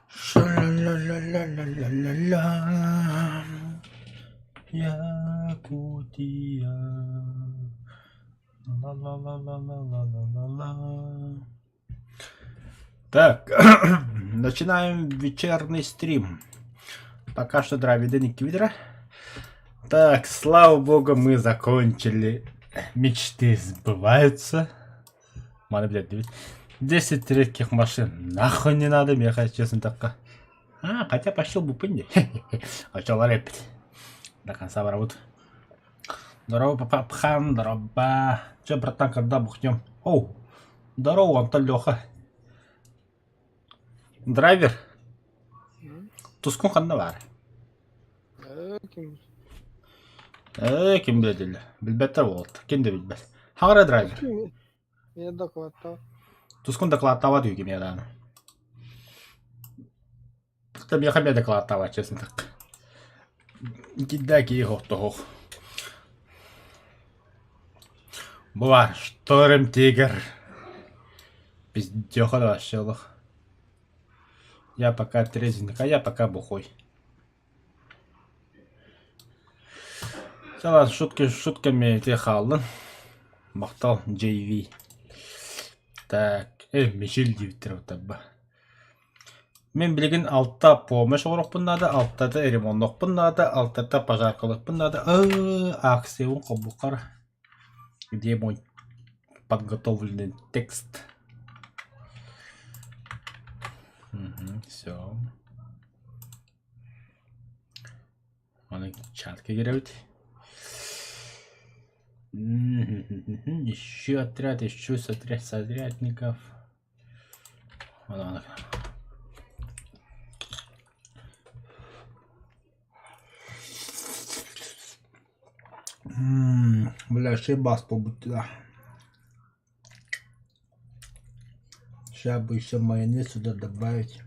Ша-ла-ла-ла-ла-ла-ла-ла. Якутия. Ла-ла-ла-ла-ла-ла-ла-ла. Так, начинаем вечерний стрим. Пока что дравиден Квидра. Так, слава богу, мы закончили. Мечты сбываются. Маны, блядь, 10 редких машин. Нахуй не надо, мне хоть честно так. Хотя пошел бы пынди. Хотел рэпить. До конца работы. Здорово, папа-пхан, здорово. Че, братан, когда бухнем? Оу, здорово, Антон Леха. Драйвер. Тускун қанда бар? Кім біледі? Білбеттер болды. Кім де білбет? Хағыра драйвер? Я докладтау. Тускун докладтава дүйге мен аданы. Там я хабе докладтава, честно так. Гиддаки хоқты хоқ. Бұлар, шторм тигр. Пиздеха да вообще лох. Я пока трезвенник, а я пока бухой. Сала шутками те халын. Мақтал JV. Так, Мишель девиттер отабба. Мен білген алтта помощь орық бұннады, алтта ремонтық бұннады, алтта пожаркалық бұннады. Аксион қобуқар. Где мой подготовленный текст? Все. Оны чатқа кереуді. Еще отряд, еще сотрядников. Вот. Бля, шибас побудь туда. Сейчас бы еще майонез сюда добавить.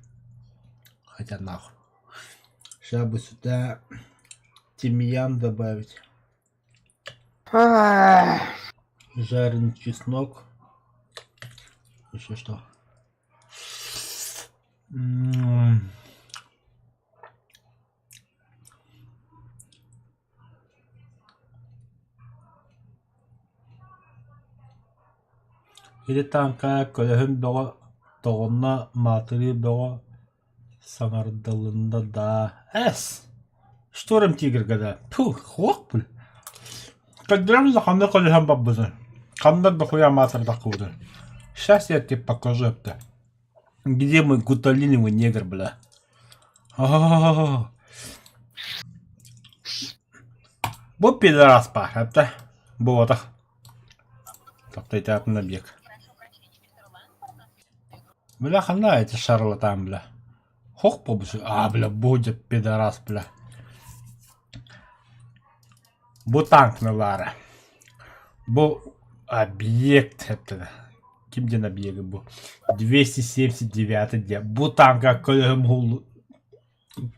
Хотя нахуй. Сейчас бы сюда тимьян добавить. Жареный чеснок. Еще что? Или танка көлөһүн бөҕө тоҕунна маатырыы бөҕө саҥардалында да. Шторм тигр гада. Хуак бул. Каддрам за ханна көлөһөн баббызы. Хандар да хуя маатырда кууды. Сейчас я тебе покажу это. Где мой гуталиновый негр, бля? Бу пидорас па, это. Бота. Так-то это набег. Бля, хана эти шарлатан, бля. Хох побушу. Бля, будет пидорас, бля. Бу танк навара. Бу объект это. Ким где набега бу? 279 где. Бу танка көлөһүм хул.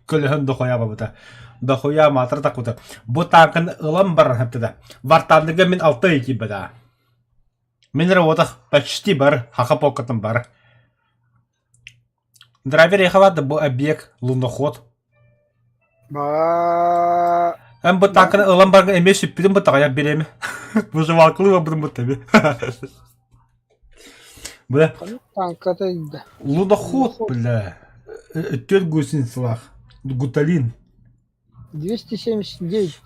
Көлөһүм дохоя бабыта. Дохоя матыр такута. Бу танкын ылам бар хептеда. Вартандыга мен 6 2 бада. Мен работах почти бар. Хахапокатым бар. Драйвер ехавады бу объект луноход. Бу танкын ылам барга эмес сүппидим бу тагая береми. Выживалкылы бабыдым бу таби. Бля. Танката иде. Луноход, бля. Тёт гусин слах. Гуталин. 279.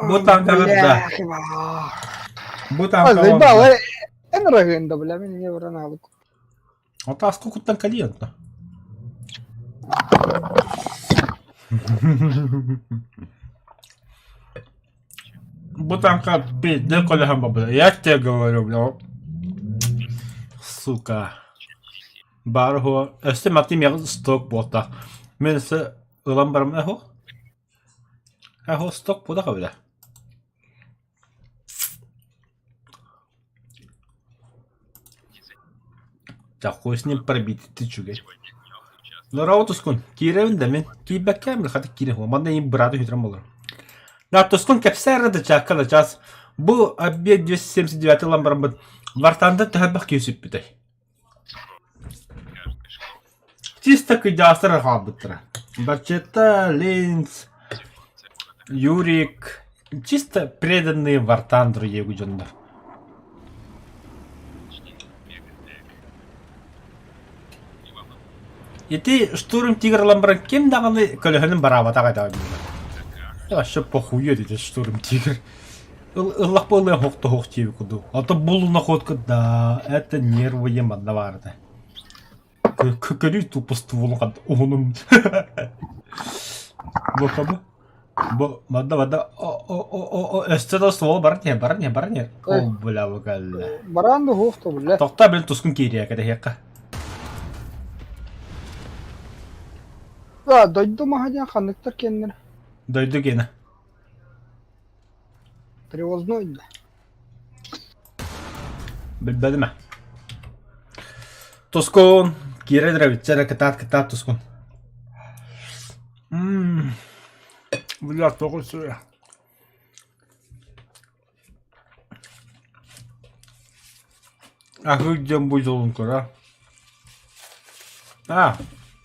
Бу танка да. Бу танка. Заебал, энергенда, бля, мен не вранал. А сколько танка лента? Бутанка пизде колехам бабла. Я тебе говорю, бля. Сука. Бархо. Este mati mir stok bota. Men se ылам барым эхо. Эхо сток бода кабла. Так, хуй с ним пробить, ты чугай. Ну, работу скун. Киревин да мен. Кибеккем, хаты кире. Манда им брату хитрам болар. Да, Тоскун кепсерді чаккалы час. Бұл объект 279 ламбарбын. Вартанды тәбіқ кесіп бітай. Чисто кыдястыр ғабыттыры. Бачета, Линц, Юрик. Чисто преданные вартандры егу жондар. Ети штурм тигр ламбаран кем дағаны көліхінің барава тағайдағы бейді. Вообще похуй дейді штурм тигр. Иллах болы хоқты хоқ тегі күді. Аты бұл находка, да, это нервы еманна барды. Көрі тупысты болын қады, оғының. Бұл қабы? Бұл, мада, өстеді ствол бар не? Ол бұла бұғалды. Баранды хоқты біле. Тоқта білін тұскын кейрия кәді хеққа. Дойду махадян қандықтар кендір. Дойду кені. Привозной да. Білбәді ме? Тұскын. Кейредір әвітчері кітат тұскын. Бля, тоғы сөйі. Ахы дем бұй жолын көра.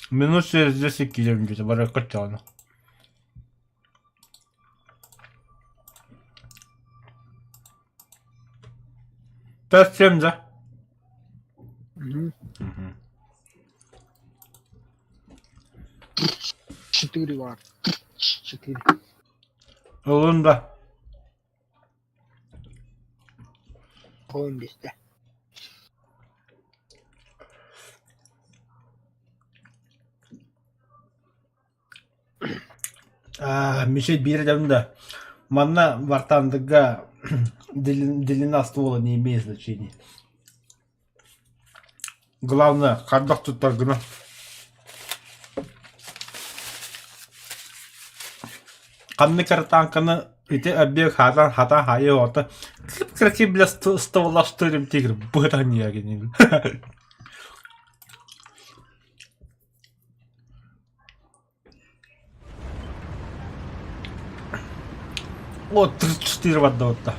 Минут 60 келем кете, бара қыттағаны. Тәстем за. 4 var. 4. Олында. Koyun bizde. Мешет бердімді. Манна вартандыға длина ствола не имеет значения. Главное, қардақ тұттар гына. Қанны картанканы ите объект хатан хайы оты. Кірке біле стволаштырым тегір бұғыра неге. О, 34 ватта отта.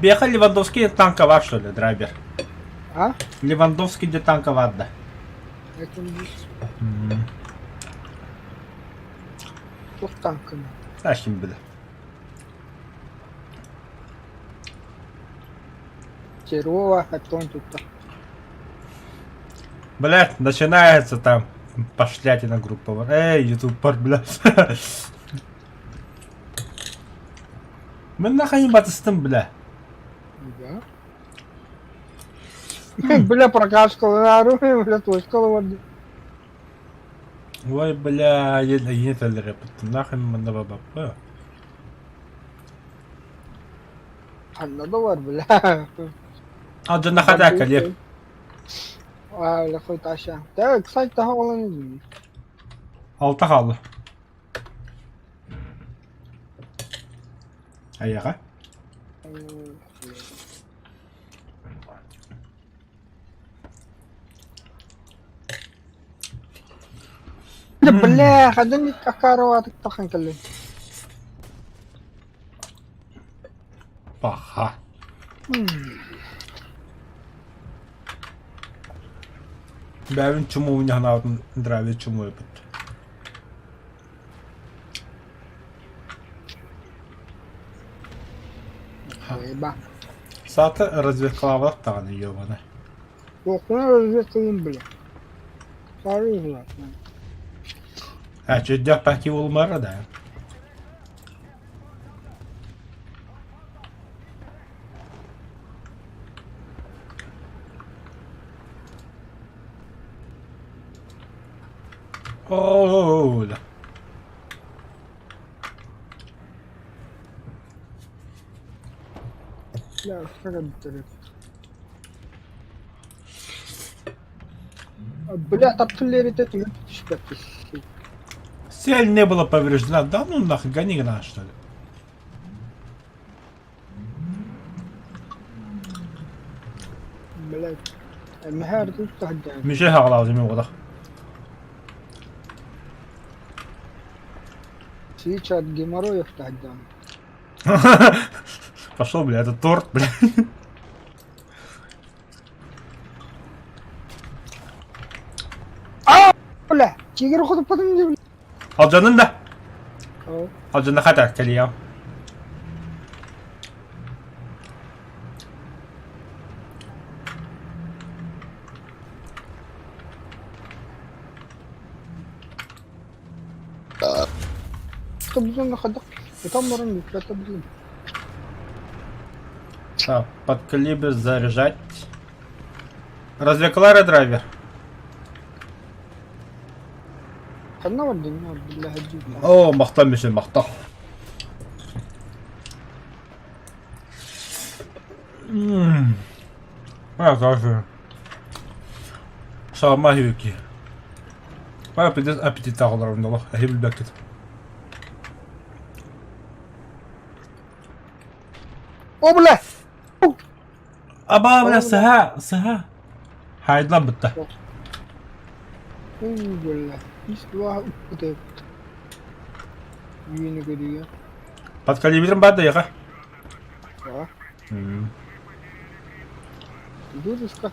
Беха Левандовский танка вар, что ли, драйвер? А? Левандовский где танка вадда. Это не Çok tankını. А şimdi bile. Серова, это он тут. Блять, начинается там пошлятина группа. Эй, ютуб-пар, блядь. Мы нахуй батыстым, бля. Да. Бля, прокашкал на оружие, бля, точкал воды. Ой, бля, нет рэпот. Нахуй манда баба. Надо var, bля. Adı ne kadar kalıyor? Öyle koy aşağı. Evet, kısaç daha olan izin. Altı halı. Ayağa. Bля, خليني كاكارواتك طخن كلي. Paha. Ben чому у нього на драйві чому я пит. Eba. Zaten разведклавлар tane yobana. Yok lan öyle kıyım bile. Sarıyorlar. Ha ciddi peki olmara da. Oh, da. Ya şaka bitti. Бля, тапкілері де түгіл түшіп кетті. Цель не была повреждена. Да ну нахуй, гони гранат, что ли. Блядь. Meher tut hadi. Мишель хагала өзімен ода. Сейчас геморроев hadi. Пошел, бля, это торт, бля. Бля, чигер ходып потом не. Al canın da. Aa, Al canın kadar keli ya. Что biz onu ходок. Там баран это блин. Так, под калибр заряжать. Развлеклара драйвер. Ханна var dünya billahi hadi. О, мақтан Мишель, мақтан. Даже. Шалма юки. Аппетит тағыларында Allah. Әйбіл бәкет. O bile. Аба, бля, sıha. Haydi bitti. Bile. Hiç dua ukde. Yeni görüyor. Под калибром бады яға. Ya. Дурушка.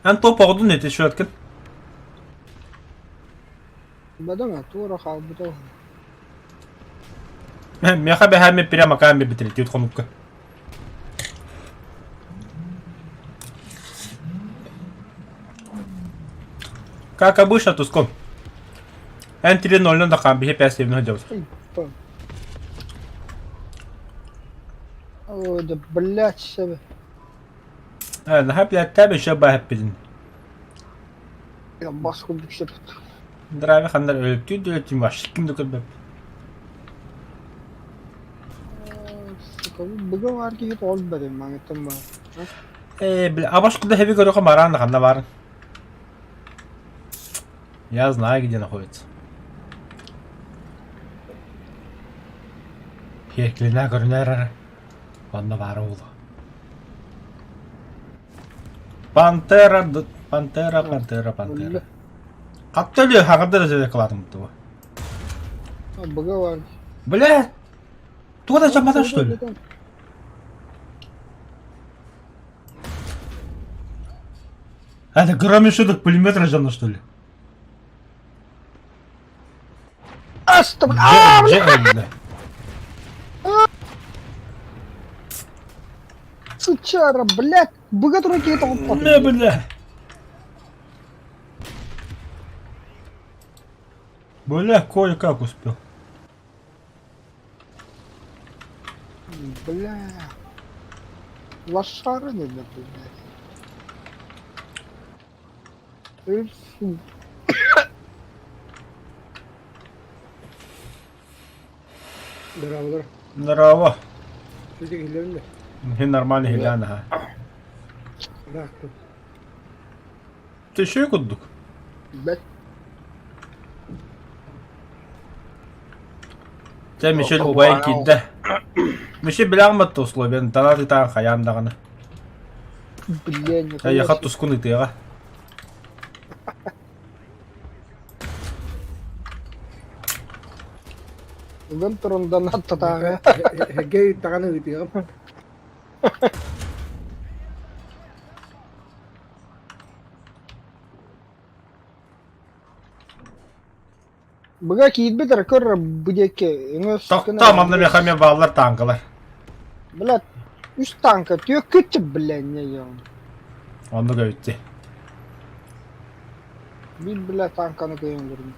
Ән топ оғыдың не теші өткен? Badama тура халбыта. Меха бе хәме прямо кәме бітірет, ет қонуққа. Как обычно, Тускон. Ән 3-0 да қам бе пәсевін өдеуіз. О, да блять себе. Ән, хәп ләттәбі шөбі хәп бедін. Я баску бükşep. Драйве хандар өлттүйді өлттім баш. Кімді көрбеп. Сука, bugün var ki hiç olmadı mangetim var. Бля, а баш куда хэви көріға маран ханда барын. Я знаю, где находится. Хеклина көрінер. Онда бары олы. Пантера. Қатты өлі хағырда да жөзе қыладым бұты бұл. Bugün var. Бля! Туда жамада, что ли? Это громешедок пулеметра жамда, что ли? Astım. Бля! Сучара, блядь. Bugün руки это вот. Не, бля! Бля, кое-как успел. Бля. Лошары не да, блядь. Фу. Здорово. Здорово. Что ты глянь? Не нормально гиляна, ха. Да, тут. Ты еще и кудук? Блядь. Sen Michel Ubay kidde. Michel bilanmadı условия, танаты тан хаяндаганы. Бля, не Я яхат тускун итега. Bugün turundan attı daha. Гей, таганы випил. Bugün kiyit bitir kır budeki. Tamam da mehame bağlar tankalar. Блядь, 3 tanka diyor kötü bile ne ya. Onu göğütti. Bir bile tankanı koyuyorum.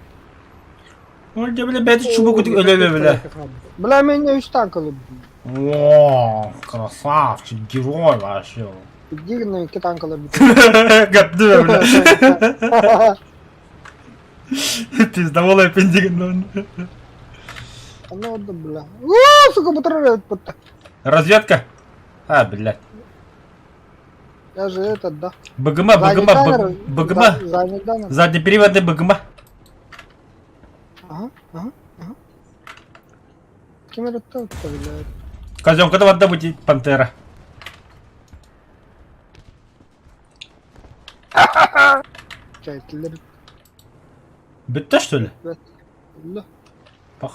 Önce bile beti çubuk ödük öyle bile. Bile ben ne 3 tankalı. О, красавчик, герой вообще. Дигна 2 tankalı bir. Гадду, бля. Пиздоволая пиндиган. Она вот бля. О, сука, батарея пута. Разведка. А, блядь. Я же этот, да. БГМ. Занят. Заднеприводный БГМ. Ага. Кем это так, блядь? Казенка, да вода будет пантера. Çaytılır. Bitti что ли? Evet. Allah. Bak.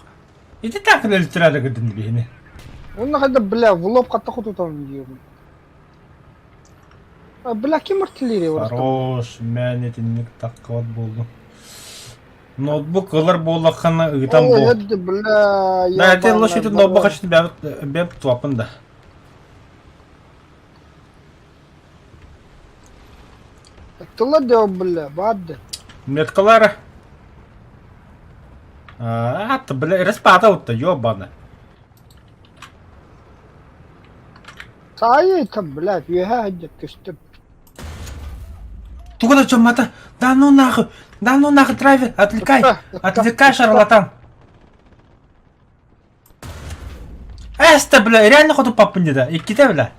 Иди так на литературу гидin бихини. Onun kadar bile vlog katta kutu tamam diyorum. Bile kim artilleri var? Хорош, мәне тинник таккават болду. Ноутбук ылар боллакана ыйтан бол. Hadi bile. Да, это лошадь ноутбук ачты бәп туапында. Tıla diyor bile. Hadi. Меткалары. Ты, бля, распадал-то, ёбана. Sayı tam bile. Yühe hadi küstüm. Ты куда чё, мата? Да ну нахуй, драйвер, отвлекай, шарлатан. Эста, бля, реально ходу папынды да, икките, бля.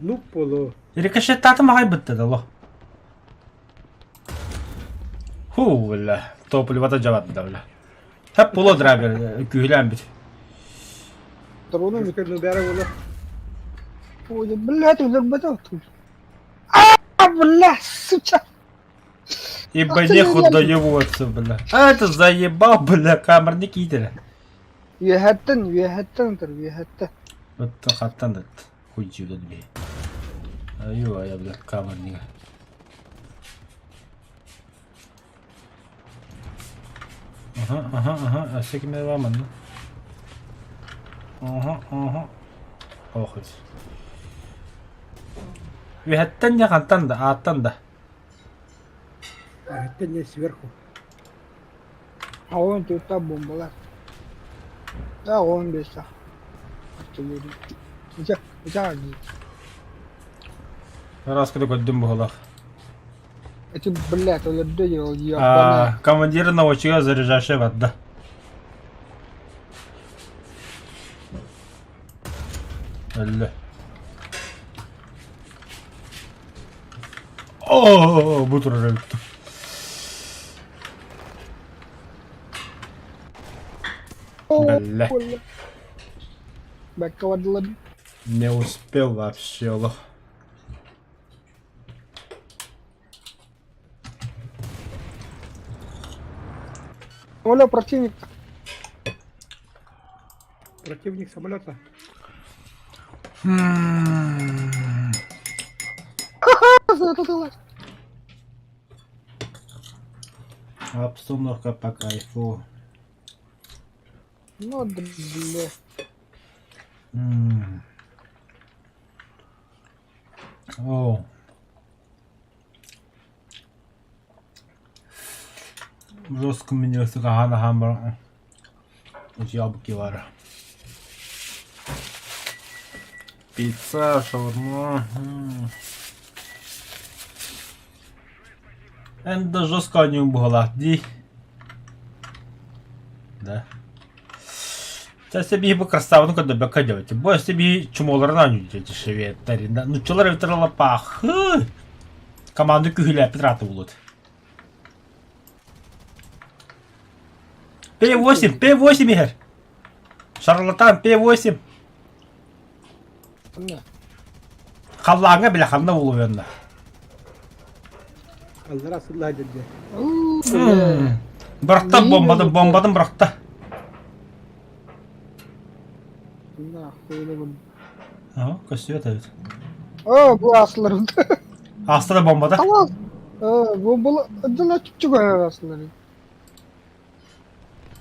Nup болу. Рикошеттаты мағай бітті да, ло. Ху, бля, топливата жабады да, бля. Хеп болу драйвер, күйілен бит. Тұрғыны mı? Müskürünü beri болу. Oy bile hadi ulan bana otur. Bile sıça. Ибо некуда ебаться, бля. А это заебал, бля, камерник идер. Yühettin, yühettindir, yühettin. Вот хаттан да, хуй жудат бе. Аю, ая, бля, камерник. Ага, а все кеме ваман, ну. Ага. Охуй. Вихаттан я хантан да, аттан да. А это не сверху. А он тут там бомбалар. Да, он беса. Artilleri. Güzel. Раз когда көддім бұғылақ. Эти, блядь, улыбды его, ебаная. Командир научил заряжающий вода. Алле. О, бутур рыльту. Бля. Бэквадлы. Не успел вообще, лох. Оля, противник. Противник самолета. Обстановка по кайфу. Ну, да, бля. О. Жестко мне стакана хамбара. Яблоки вара. Пицца, шаурма. Энда жестко не была. Ди. Да. Сейчас себе бы красава, ну когда бека делаете. Бой себе чумоларна не делаете шевет. Ну чулар витрала пах. Команду кюхиля Петрата улут. П8, Игорь. Шарлатан, П8. Ne? Халлаңа бля ханна улуянна. Allah asıllah dedi. Бұрақта бомбадым бұрақта. Нахуй. Көстеу әтәбет. Bu asıllarım. Астада бомбада. Tamam. Bombalı. Ödüle küçük oynar asılları.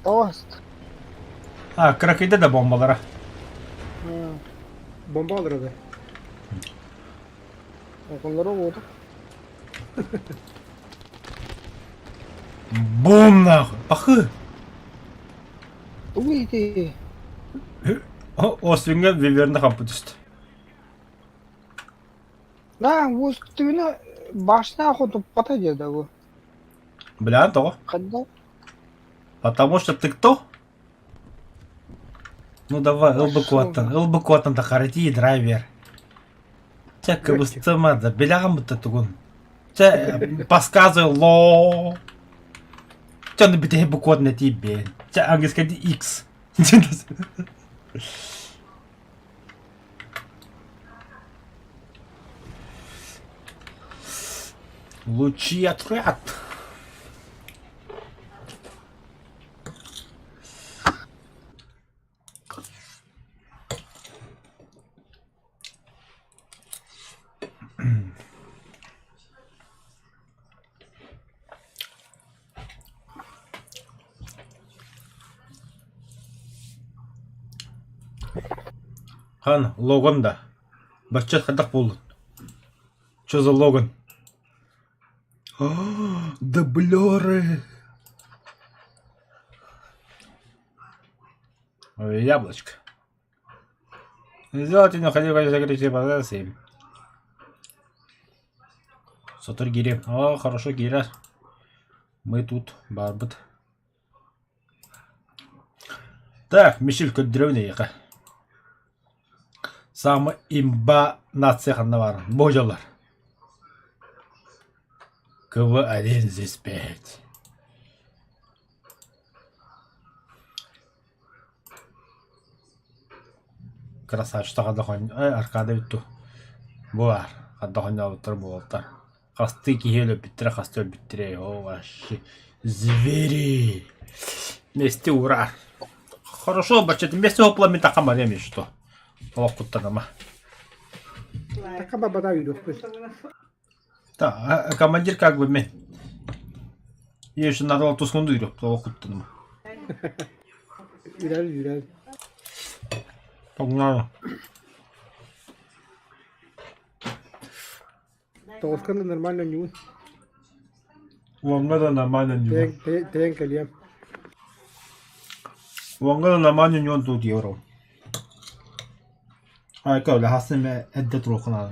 Tamam. Кракиде да бомбалара. Bomba alır orada. Okulları oldu. Бум нахуй. Пахы. Uydu. Освинге виверді қампы түсті. Lan bu üstüne başına koyup patlayacak bu. Бля, того. Когда? Потому что ты кто? Ну давай, ылбы-коттан да қарати драйвер. Ча кыбыстыма да белағым бұтты түгін. Ча подсказывай ло. Ча ну бітей бұ-код на тебе. Ча английский X. Лучи отряд. Хан, Логан да. Бачат хадак болду. Чё за Логан? Дублеры. Ой, яблочко. Сделайте необходимое закрытие позиции. Сотор гири. О, хорошо, гиря. Мы тут, барбат. Так, Мишелька древняя. Самый имба нацияханна бар. Божалар. КВ-1 здесь 5. Красавчик тағадақын. Аркада бүтту. Бұлар. Қадақын алыптыр болаттар. Қасты кейелі біттірі, қасты өл біттірі. О, вообще. Звери. Вместе ура. Хорошо, бачет. Вместе оплами такама реме, что. Локуттанама. Так баба Давидов. Да, командир как бы мен. Я еще надо вот тускунду иреп, локуттанама. Юрал. Погнали. Тоскан нормально не. Вангада нормально не. Тен калия. Вангада нормально не он тут евро. Ай, как ли хасыме эдде трохна.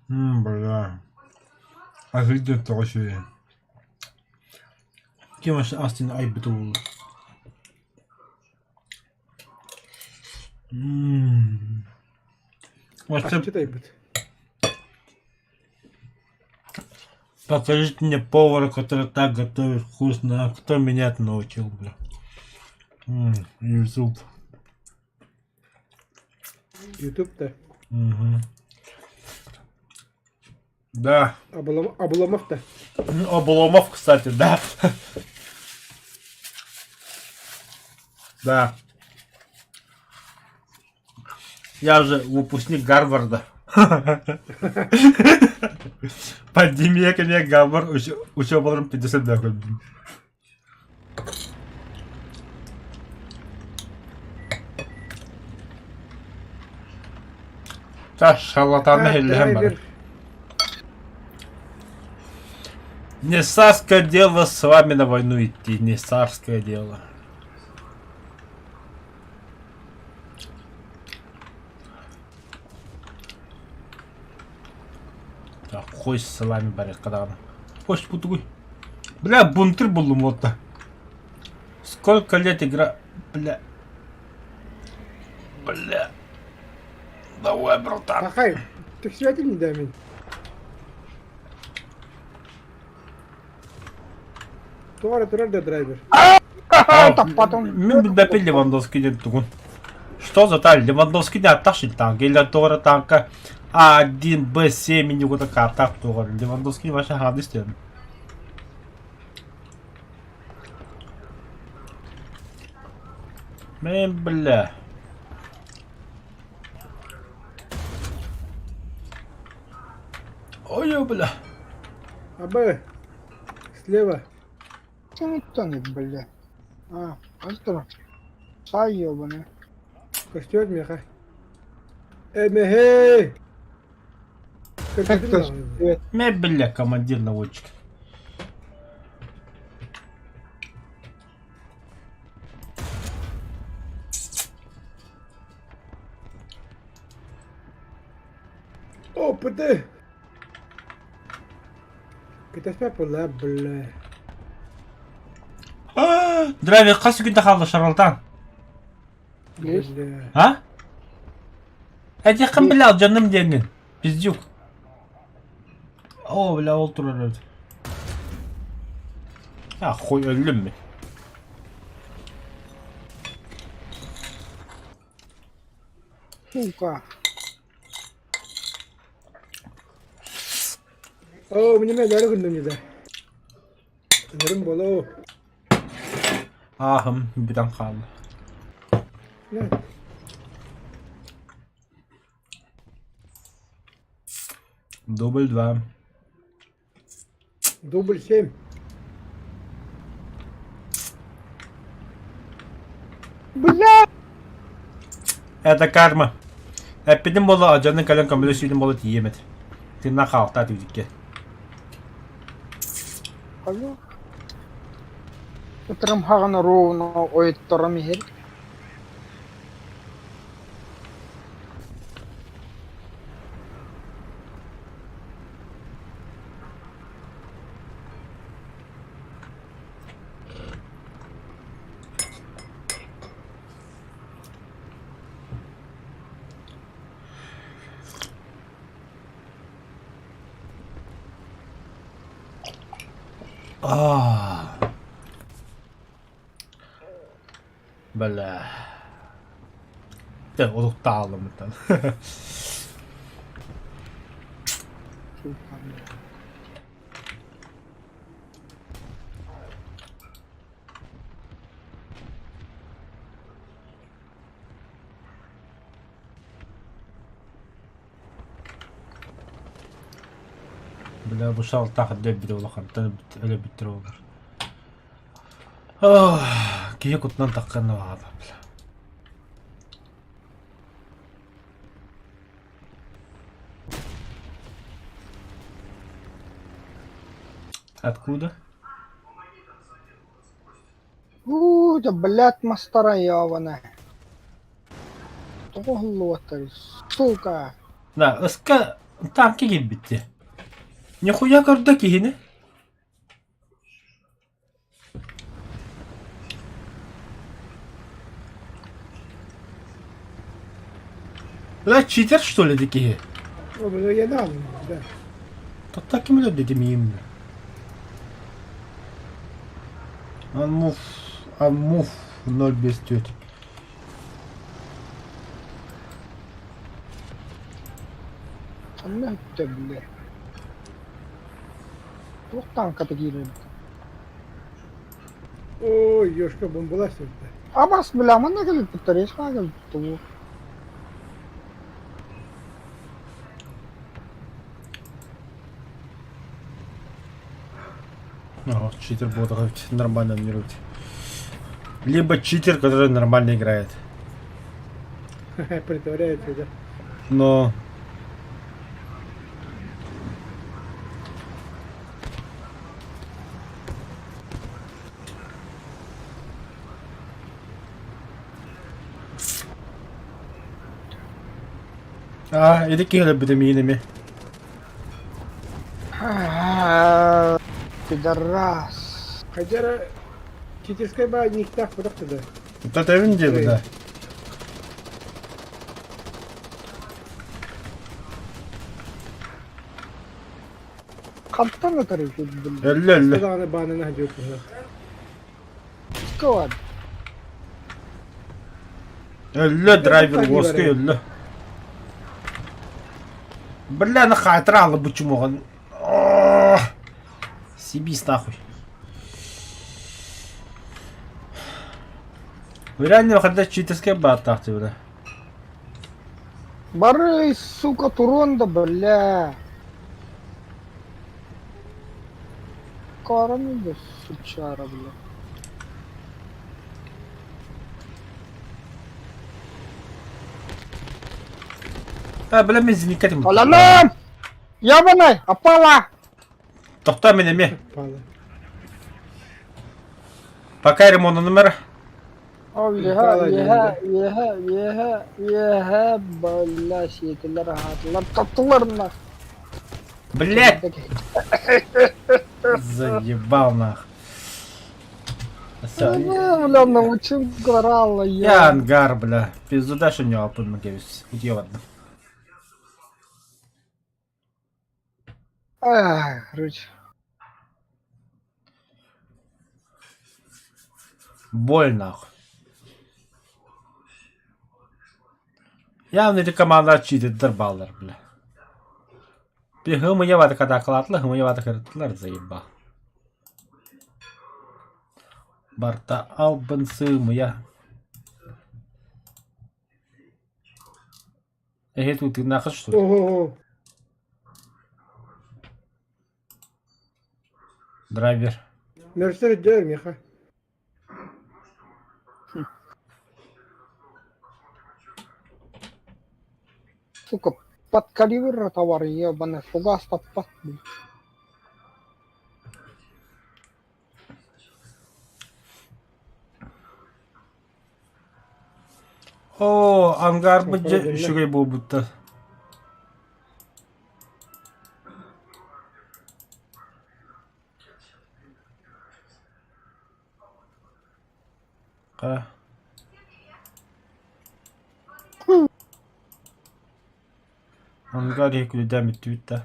Бля. А видео тоже. Кем аж астин ай битул. А что это будет? Покажите мне повара, который так готовит вкусно. А кто меня это научил, бля? YouTube. YouTube-то. Угу. Да. Обломов-то. Обломов, кстати, да. Да. Я же выпускник Гарварда. Pandemiye Гарвард uçabalarım 50 dakika. Да, шарлатаны хеллем бар. Не царское дело с вами на войну идти, не царское дело. Так, хуй с вами, барет, когда Хош, путуй. Бля, бунтер был вот-то. Сколько лет игра... Бля. Давай, братан. Ахай, ты святый не дай мне. Туара да драйвер. Так потом... Мен бәпе Левандовский дед тугун. Что за таль? Левандовский не отташил танк. Или тора танка А1, Б7, не вот такая атак тора. Левандовский вообще гадость. Мен, бля. Ой, бля. АБ. Слева. Что не тонет, бля? Астро. Сай ёбаный. Костер меха. Эмехе! Как то свет. Мен, бля, командир наводчик. О, ПТ! Kita спя пола, бля. Драйвер, қасы күнде қалды шаралтан. Есть? Бля. А? Әде қым біля ал жаным денген. Пиздюк. О, бля, ол тұрар өді. Хуй, өлім мен. Сука. Меніме дәрі күндімді. Нұрым болу. Ahım birden kaldı. Ne? Дубль 2. Дубль 7. Бля! Это карма. Benim bolu acanın kalan kamera suyunun bolu diyemedi. Tırnak kalktı düdükke. Алло. Утром хагана ровно ойттарам хер. Бля. Да, удуктало мы там. Сука, бля. Бля, bu şaltaq debide olaqan, öyle bitir olur. Kiye kutdan taqqanı var. Откуда? Да, блядь, мастера явана. Тоглотый, сука. Да, ıska tanki gibi bitti. Нихуя кардaki yine. La cheater что ли такие? Я дам, да. Та так им dedim iyiyim. Unmove 0 без тети. Allah ütte bile. Çok tanka da girelim. Ой, ёшка, бомбуласив. Абас, бля, мана gelip bitti, şuna gelip bitti bu. Читер будет нормально играть. Либо читер, который нормально играет. Притворяется, да. Но... Иди öyle bir yine mi? Пидорас. Хajara читерская ба не так бıraktı da. Тут evin diye bu da. Kaptan atarım şu bile. 50. Sadağını bağını hacı okuyor. Squad. 50 драйвер воска 50. Бля, нахайтрало почему он. Сибись нахуй. Вы реально когда читерская бата бля. Бары, сука, турон да, бля. Карами да, сучара, бля. Бля мен зеникатим. Аланам! Ябаный, апала! Тохта мене ме. Pahalı. Покайрим он номер. Yeha, balla şeyler rahatlar, tatlılar nak. Блять! Заебал нах. Бля, научим горала, Я ангар, бля. Пизда, что у него опын магевис. Где ладно. Ай, короче. Боль нахуй. Явно эти команда читер баллар, бля. Bir hımıya vadı kadaklatlı, hımıya vadı kırıttılar zayıba. Barta albın sığmıya. Тут нахуй что ли? Ого-го. Драйвер. Мерседес дер, Миха. Сука, под калибр товар ебаный, фугас-то под... Oo, angar Çok bıcı öyle. şuraya bu butta. Qa. Angar hekuli demet bitti.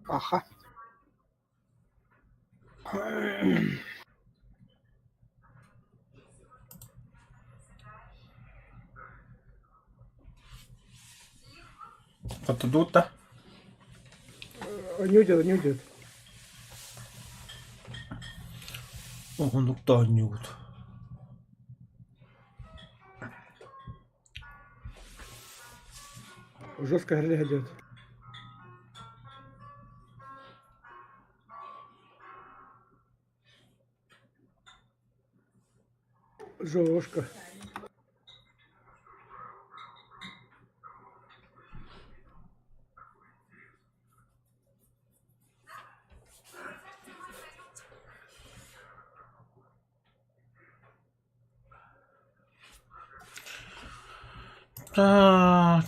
Aha. Фотодута. Не уйдет, не уйдет. Ого, ну кто не вот. Жестко горля идет. Жестко.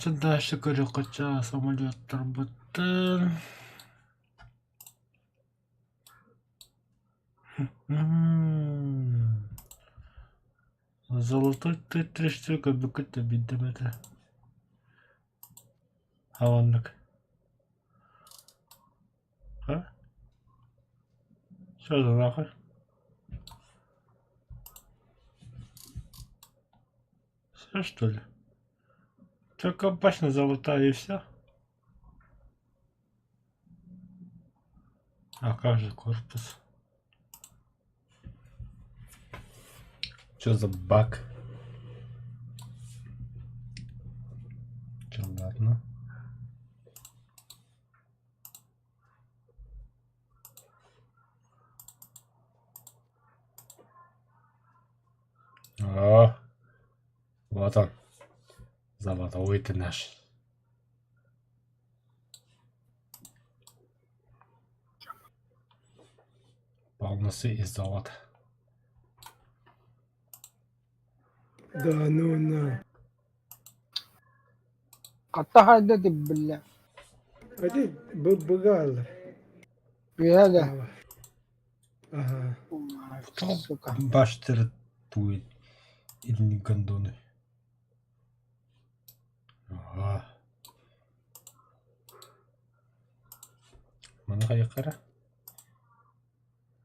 Дальше корюкача самолет работает. Золотой три штука букета бидемете. Havanlık. Ha? Şöyle bakın. Все что ли? Только башня золотая и все. А как же корпус? Что за баг? Че, ладно. О, вот он. Золотой ты наш. Полностью из золота. Да ну на. Hatta haydi billah. Hadi bıgarlar. Birader. Ага. Сука. Баштер тует. Или не гондоны. Ага. Mana qara.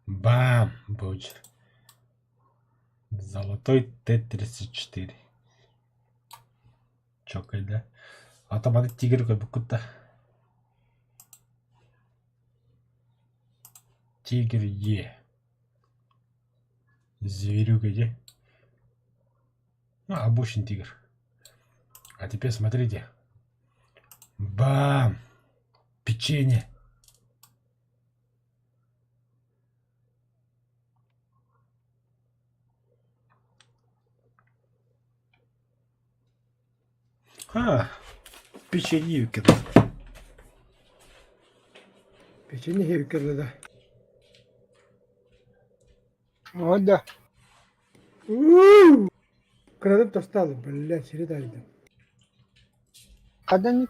Bam! Boch. Золотой Т-34. Чокайда. Автоматик тигр көбүк кутта. Тигр Е. Зверюга Е. Ну, обычный тигр. А теперь смотрите. Бам! Печенье. Печенье выкидывал. Печенье yükseldi de. Hadi. Kırdım tostu aldım. Böyle seri derdim. Kadın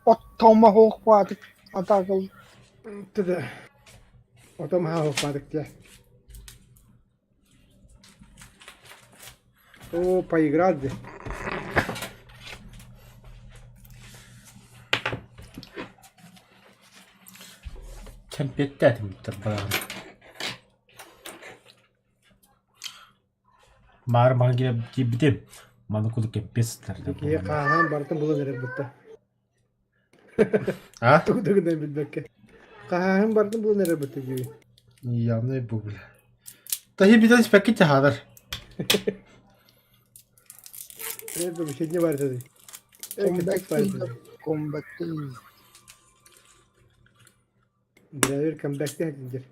ot tomahawk vardı. Atakıl. Dedi. Otom ha hopladık ya. О, поиграли. Кемпеттетим бара. Мар мангиле гибдим. Манукулу кемпестер. Peki kahan bartın bulun nereye bitti. А? Tuğduğundan bilmek. Kahan bartın bulun nereye bitti gibi. Явно bu bile. Dahi bir tane paketi hazır. Evet bir şey ne var dedi. Tek var dedi. Kombekti. Driver comeback'te hedilir.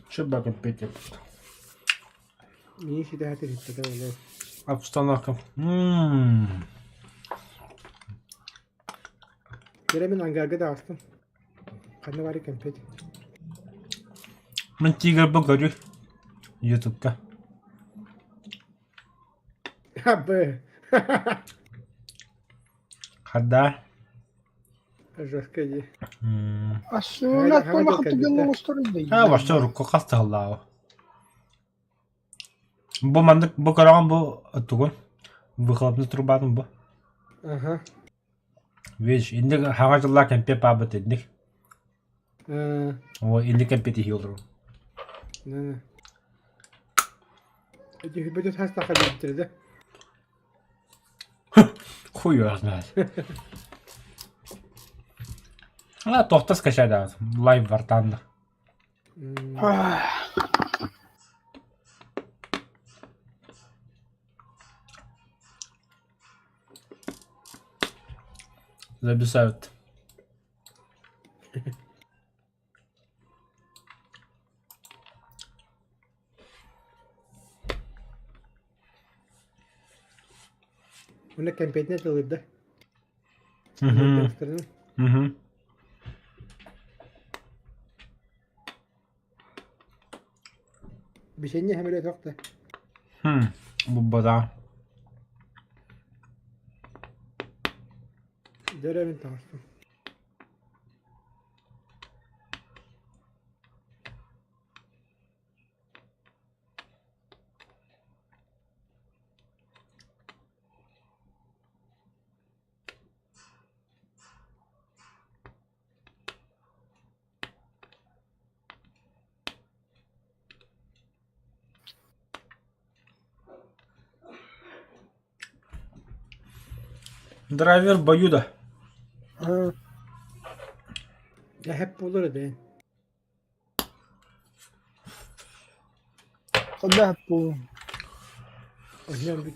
Что бака петя? İyi şey de hatır hiç de öyle. Обстановка. Göremin angarga da astım. Kanı var iken peki. Мен тигр покажу. Ютубка. Ha be. Хада. Жестко ye. Aslında Hadi tomahawk bakalım, tüdünün bitti. ustoru değil. вообще руку касталлаа. Бу мандык бу караган бу тугун. Выхлопный трубаның бу. Aha. Видишь, инде хага жылла кемпе пабыт эдник. Ne О, инде кемпе ти хилдер. ne. Ece hübede hasta kalıyor bitirdi. Хуй его знает. Тоқта скачай лайв вартанда. Записают. Buna kampanya çalırdı. Угу. Угу. Bir şey ne hem öyle çok da. Bu bada. Görevin tarzı. Драйвер Баюда. Ya hep olur be. Kadar bu. Oynayan bir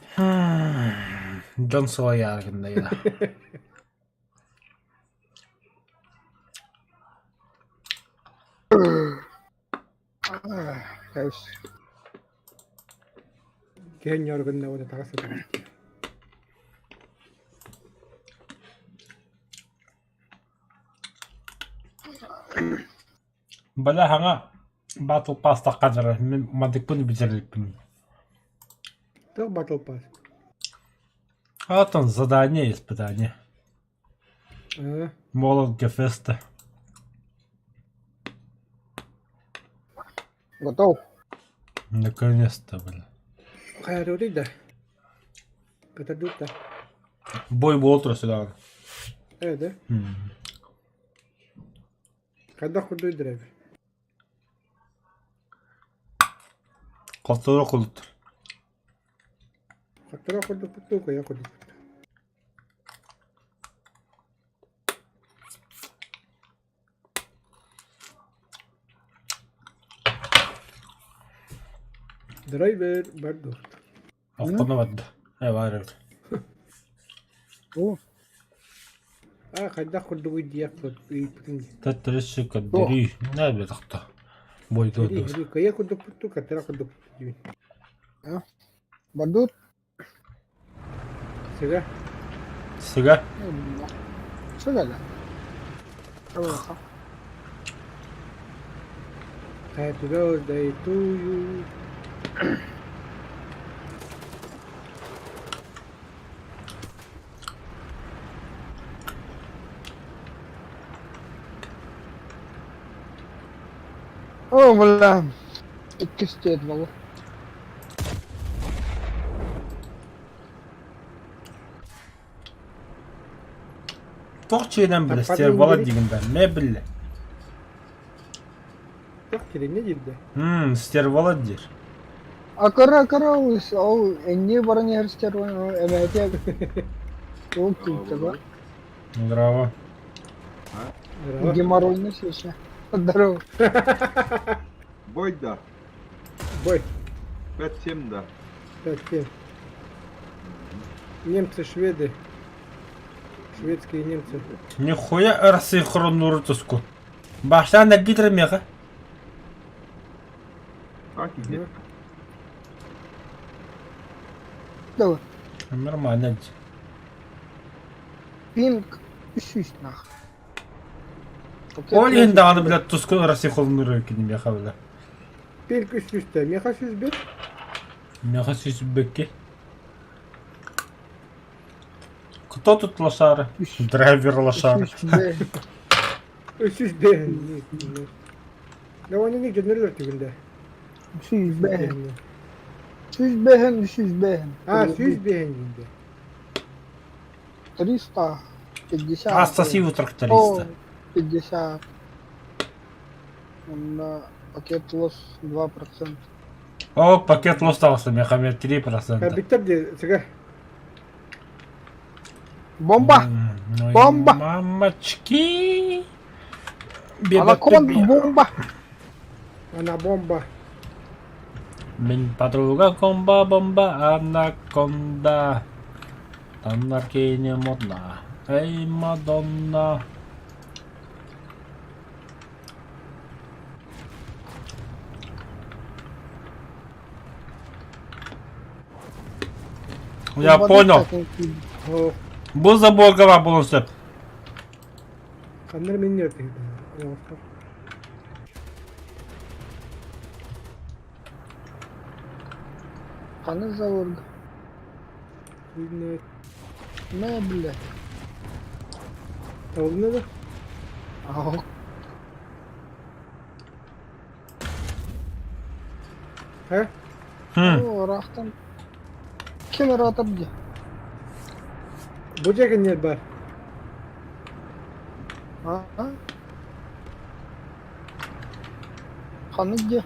Can Sıla yargındaydı. Evet. gen yorgunluğu o da takası da. Бала ханга Battle Pass таққанжара мен мадикпын битерликпин. Çok battle pass. А там задание, испытание. Aa, Молот Гефеста. Готов. Наконец-то, блин. kaya doğru da. Kata dur da. Бой Болтера сюда. Evet de. Kada kurdu driver. Kontrol kulut. Хатра ходо путука, я ходо. Драйвер бардо. Akkını vardı. Evet. О, Хайда ходо уйди я ходо. Tatlısı kaderi. Ne bir dakika. Boy Ри, gördü. ри, кая ходо путука, тера ходо путука. бардут. Сега, Siga. Söyle. Tamam. happy birthday to you. О, бля. İki state valla. Çok şeyden bile. Kapat Ster valla İngiliz. diyeyim ben. Ne bile. Yok ki ne girdi? Ster valla diyor. Akara o enni barani her state var. O emeti. O kimse Bravo. Bravo. Гемор oynuyor ya. Здорово. Бойда, Бой, 5-7 да. 5-7. Немцы, шведы. Шведские немцы. Нихуя рассинхронную рутуску. Baştan da giderim ya. Так иди. Ну, Давай. Нормально. Пинг. Üşüş nах. Олин да аны блядь туску рассинхронную кидим я хавла. Пельк üst üste. Meha 101. Мяха сюзбекки. Кто тут лошары? Драйвер лошары. Üst üste. Ne var ne gidiyor? Nereye günde? Üşüş behen. Üşüş behen. Üşüş behen. Ha, süz beğendiğinde. 350. Ассасиву О, тракториста. 50. На пакет лос 2%. О, пакет лостался, Мехамед Ha 3%. bitti de sıra. Бомба! Ну и Бомба! Мамочки! Анаконда, бомба! Ana bomba. Min подруга бомба, анаконда. Танарки не модна. Эй, Мадонна. Я понял. O Bu заборгова bulunsun. kanlar beni yapıyor. Kanı zavurdu. Ne? Ne bile. Oldu ne? Ау. He? О, рахтан. Кем ратап где? Böcek iner var. А? Kanı где?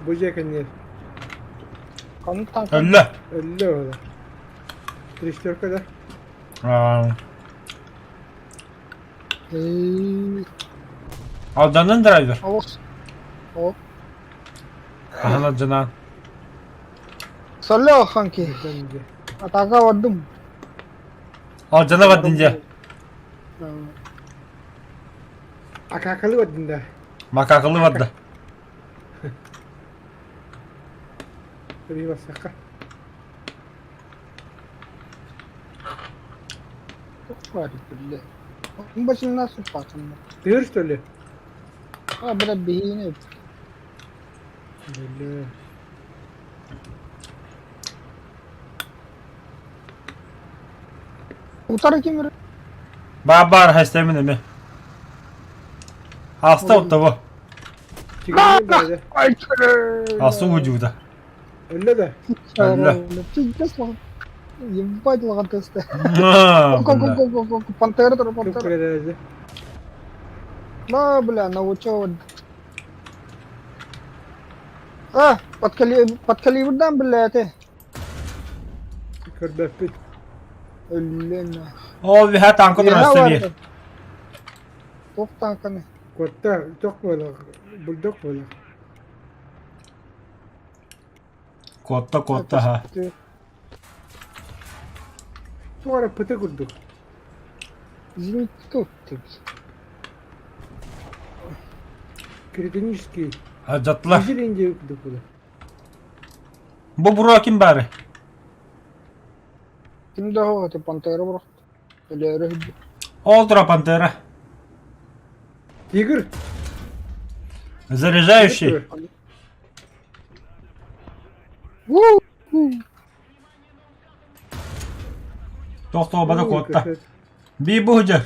Böcek iner. Kanı tank. Öyle. Öyle öyle. 3-4 kadar. Aa, Эй. Aldanın driver. Авос. О. Ahana canan. Салло, ханки. Bence. Атака вадым. Alcana var dince. Akakalı var dinde. Makakalı vardı. Bir basaka. Тварь, блядь. Он больше нас упасен. Duyur что ли? А, блядь, бегинет. Böyle. Утары кемер. Babar hastemine mi? Hasta o tabu. Çıkıyor böyle. Ай, чё? Hasta vücuda. Öyle de. Чё, ебать, лохотыстая. Aa, Ку-ку, bunda. ку-ку, пантера, Çok пантера. kadar herhalde. Да, бля, научил. Ah, подкалибердан билети. Körbeppit. Öllen. О, ви танко трасыве. Тоқтан каны. Kotta tok bola. Bulldog bola. Котта, ха. Sonra pıtı kurduk. Зенитка өттік. Критический. Аджатла. Ежел инде kurduk bola. Бу бура ким бары? Кімді хоғаты пантайра бұрақ. Өлері хүдді. Олдра пантера. Тигр. Заряжающий. Вуу! Тоқтоо бада Ой, котта. кошет. Би бухджар.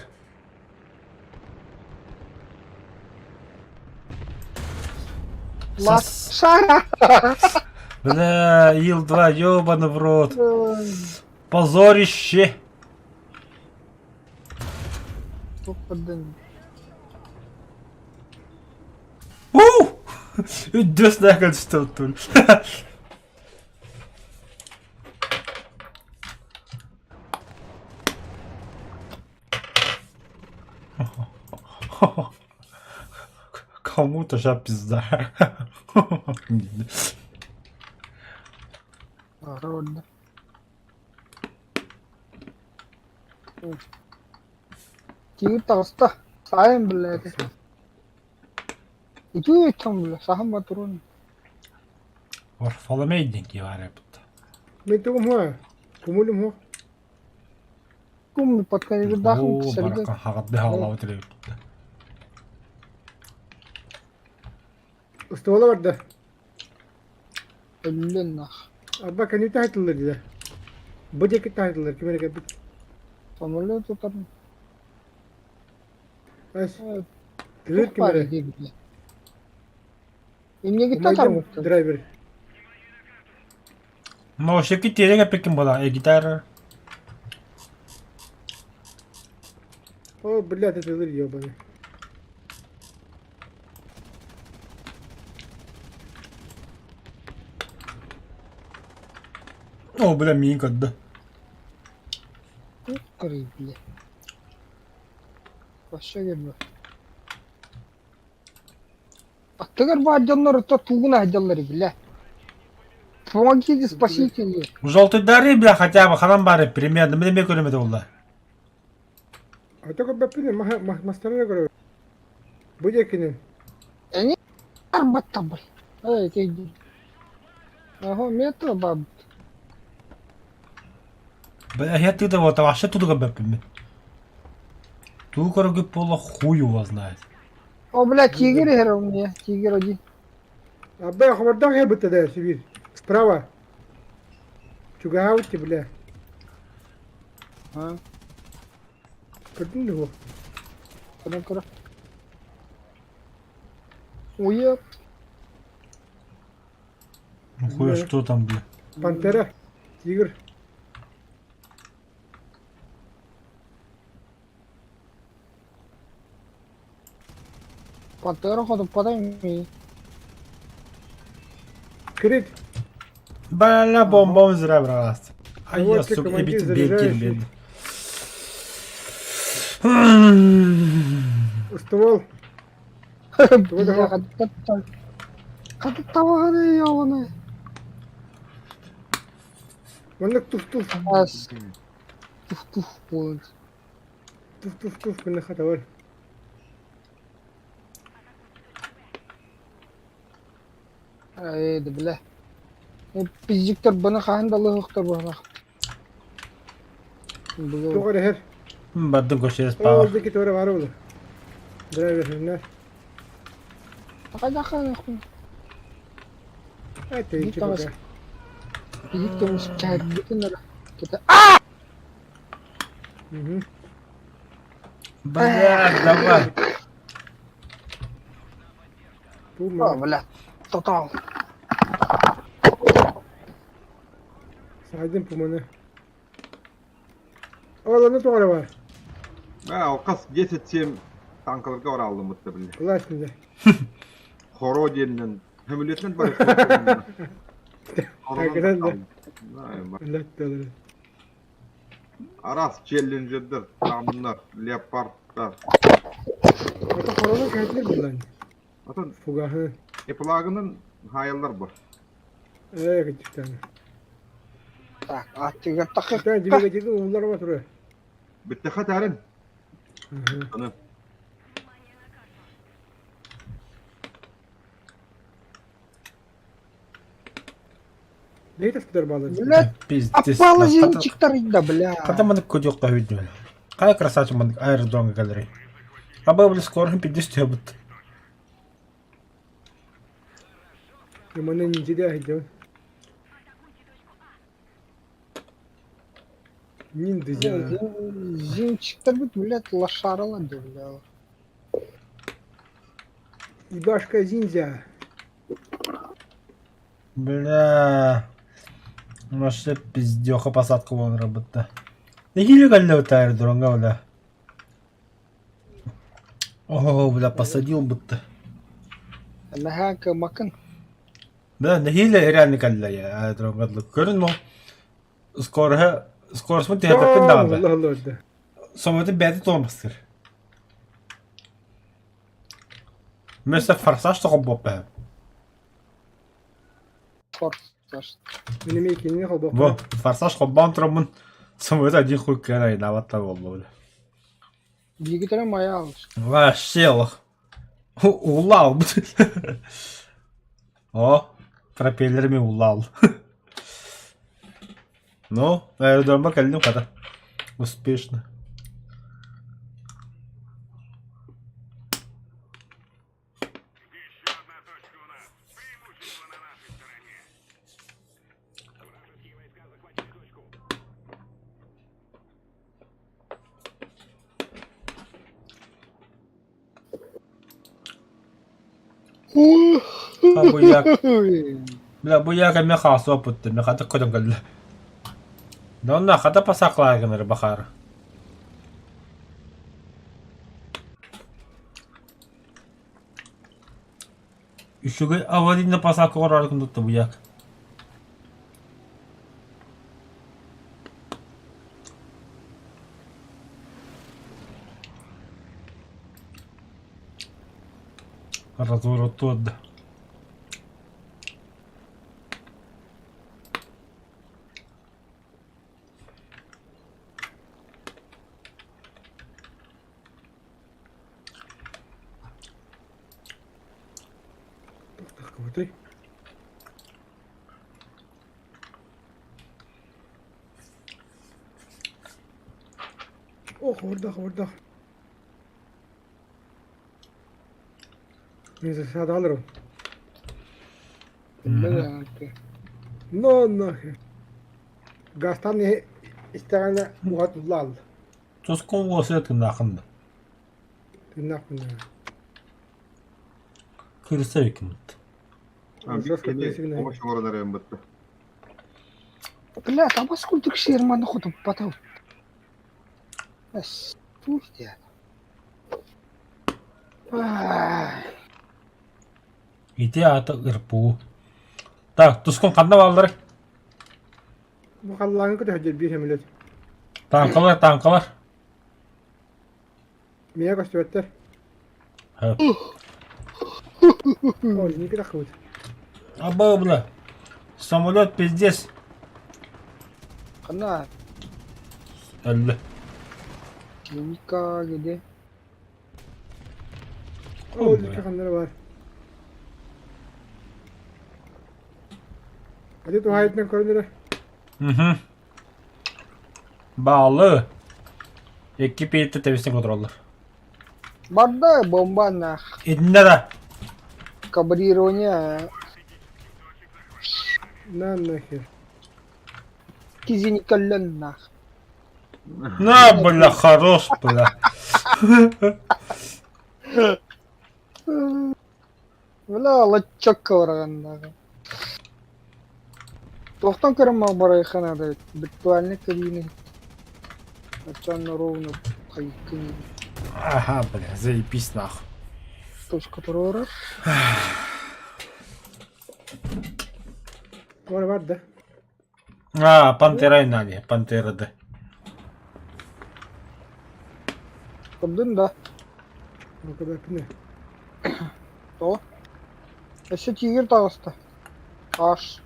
Лас шара! Бля, Ил-2, ёбаный в рот. Позорище. Тоқпадың. Уу! Үддес näkään sitä tuli. Кому-то же пизда. Ағырауында. Тигір тағыста. Сайын біледі. Үті өттім білі. Сахын батырын. Orfalama edinki var ya burada. Men tog hem. Kumulum ho. Күмі подкалибердан Oo, кісерге. barakan hakat bir hava oturuyor burada. Ustavala vardı. Öllen ақ. Abba kan yuta hatırlar dedi. Bıcak ita hatırlar. Kime ne kadar. Самолет ұтарын. As. Kızır kime Тоқпары ne. дегілі. Емнеге татар Umaydım мұқты. driver. No, ще китера пекин была, гитара. О, блядь, это зырь ебаный. О, бля, минка, да. Кырый біле. Баша келбе. Аттыгар баджанлар то тугуна хаджаллары биле. Помогите, спасите ее. Желтый дары, бля, хотя бы, ханам бары, примерно, мы не көрмеді олар. А только бапины мастера говорю. Быдякины. Они арбатта был. Эй, ты иди. Ага, метро баб. Бля, я ты вот, а вообще тут габапами. Тут, короче, пола хуй его знает. О, бля, тигр играл мне. Тигр один. Абба я хабардар я быта да, Сибирь. Справа. Чугаути, бля. А, Картин его. кара-кара. Уеб. Ну хуя, Бля. что там, бля. Пантера. Тигр. Пантера ходу подай. Крит. Бля, бомба зря бралась. А Вот я, ты, сука, командир, эбит заряжающий. бекер, Устывал. Бля, хады табағаны яуаны. Манак туф-туф. Ас. Туф-туф болды. Туф-туф-туф. Мен хата бар. Ейді, бля. Пиздиктер бұны қағындалы ұқтар бұны. Туғар хер. Бадым көшес О, пауыр. здесь тоже воровал. Драйвер, хрена. Қайда қағын ұқтың? Это и Никого пока. Пиздиктер мұсы кәдігін ұры. Угу. Бля, давай. О, Пума. бля. Тотал. Saydım pumunu. Oğlanı tuğra var. Ben o kas geçetsem tankalarga oraldım mutlu bile. Allah aşkına. Horo denilen Hemiliyetten bari. Hakikaten de. Ay, bak. Allah da. Aras challenger'dır. Tamlar, leopardlar. Ata korona kayıtlı bunlar. Atan Fugahı. Apple'agının hayallar var. Küçük tane. Так, аттыгар Bir такык. tane dile getirdi onlar var oraya. Bittehat harin. Hı hı. Ana. Neyi tasbitler bağlı? Блядь, Пиздец. опала зенчиктар да, бля. Когда мы кудек видели? Какая красавица мы аэродрома галереи. А мы были скоро 50 ёбут. Yamanın ince de ahiyeceğim. Нинды ya. Зенчиктар бит, блядь, лошарылады, бля. Ибашка зинзя. Бля. Вообще пиздёха посадка вон работа. Да нелегально вот аэродрома, бля. О, бля, посадил будто. نهاك مكان. Да, нахиле реально калла я аэродром гадлы. Көрін мо? Скорость мы тихо таппен Allah дағалды. Allah da. Соңыты бәді толмастыр. Mesela форсаж тоғып боп бәм. Форсаж. Benim ikini kaldı. Во, форсаж қоббан тұрмын. Соңыты один хуй кәрай наватта болды, бля. Двигателем моя алыш. Вообще лох. Улал. О, пропеллерами улал. Ну, аэродрома кәлдім қада. Успешно. А буяк. Бля, буяка мен хасы опытты. Мен қада көдім кәлді. Да онна қада пасақлағыныр бақары. Үшігі аварийна пасақы қорар күндікті буяк. Разворот тот. Так, вот и. Ох, orada. Neyse hadi alırım. Бля, ты. No nahir. Gastan ne isteyene muhat lal. Тоскон осы өтін ақынды. Tırnak bunu. Кірісі өкінді. Жестко пересигнал. Ama şu oralara en bitti. Блядь, а поскольку ты шерма находу потом. Пусть я. Ите аты ырпу. Так, тұскон қанда балдыры? Bu kallanı kadar hacı bir hemilet. Танқалар. Miye kaçtı vetler? Höp. O ne kadar kıvıt. Аба, бля. Самолет пиздец. Канат. Әлі. Клиника где? O lütfen kanları var. Hadi dua etmen korunları. Bağlı. Ekip eğitti temizlik kontroller. Банда бомба на İdinde de. кабрирование Na nahir. кизиникален на. На, бля, хорош, бля. Бля, лачок кавраганда. Тоқтан керем барайхана да виртуальный кабины. Ачан ровно хайкин. Ага, бля, заебись нахуй. Точка турора. var da. Пантера иналия, пантера да. Kırdın da. O kadar ne? O. Eşe tigir tağısta. Aş.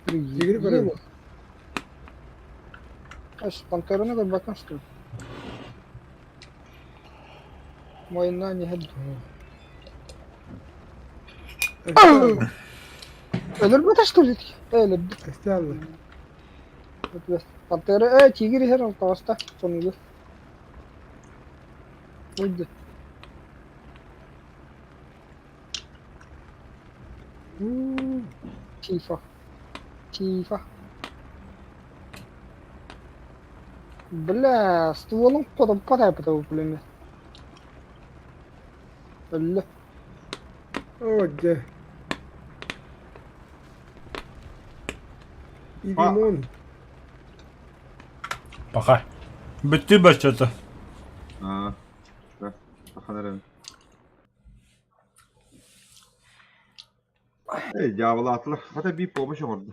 Tigir koruyor. Eş panterona da bakın işte. Mayından ne hadi. Ölür mü taştı? Ölür. Estağfurullah. Pantera tigir her tağısta. Sonucu. Buydu. Tifa. Tifa. Бля, стволом потом подай по того пулемет. Бля. Oca. İlimon. Пока. Битти бачата. Да. Takanırım. Cavılı atlı. Hatta bir pomuşum orada.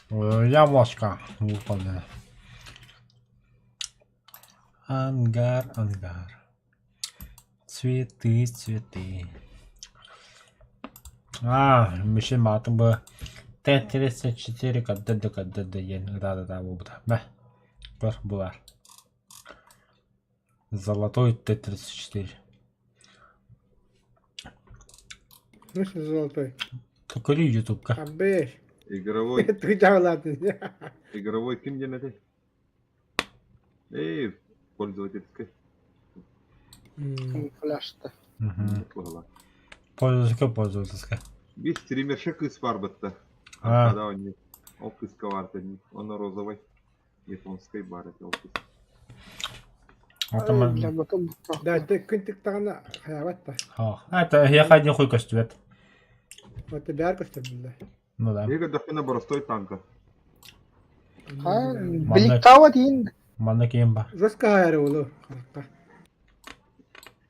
Яблочко выпадает. Ангар, ангар. Цветы, цветы. Мишель Матом бы Т-34 кадды, да, вот, была. Золотой Т-34. Nasıl zoltay? Такой ютубка. Абеш. Игровой. Ты чавладın. Игровой ким денети? Пользовательской. Флешті. Пользовательская. Bir streamerşe kız var bıttı. Ha. Arkada oynuyor. O kız vardı. Ona розовой. Японской бар это o kız. Бля, готов быть. Да, ты кынтык тағана хаяватта. Это я один хуй костюет. Вот ты бяр костюм билла. Ну да. Ега дахина простой танка. Ha, birlikte değil. Мана кемба. Жестко хайры олу. Қараққа.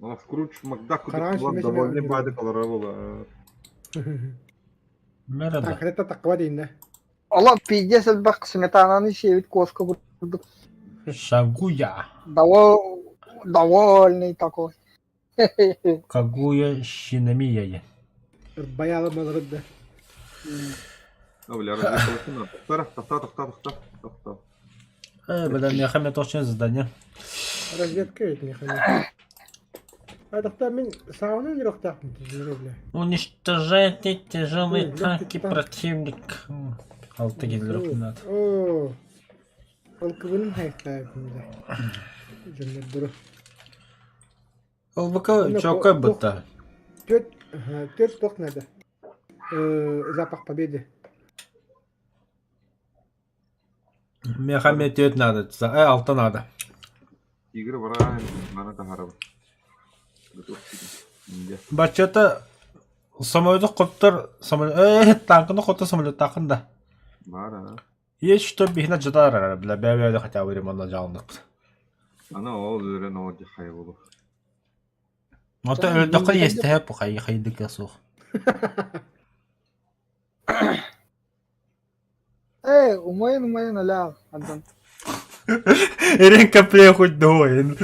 Ала Скруч Макдак Қараңыз, кулан мен довольный сені бады колора бола. Мерда. Тақыретта тақва дейін да. Allah пиздец bak сметананы севит коска бурдук. Шагуя. Довольный такой. Кагуя Шинамия. Баялы малырыд да. Бля, разъехалась. Та. Бля, мне хамят очень задание. Разведка это не хамит. А тақта мен сауна не роқтақпын тезірі бля. Уничтожайте тяжелые Ой, танки легкий танк. противник. Алты гидров надо. О, ол кыбының хайықта бля. Жөнлер дұры. ЛВК чокай будто. Төрт тоқ надо. Запах победы. Мне хамет тет надо. Алты надо. Игры вара, мана тахарабы. Бачата самолеты коптар самолет танкны котта самолет такында. Бара. Есть что бихна жадар бля бәбәдә хотя бы ремонтна жалындык. Ана ол зөрен ол жахай болу. Ата өлдәкә ястәп хайдык ясух. Умайын аля. Адам. Эрен капле хоть доен.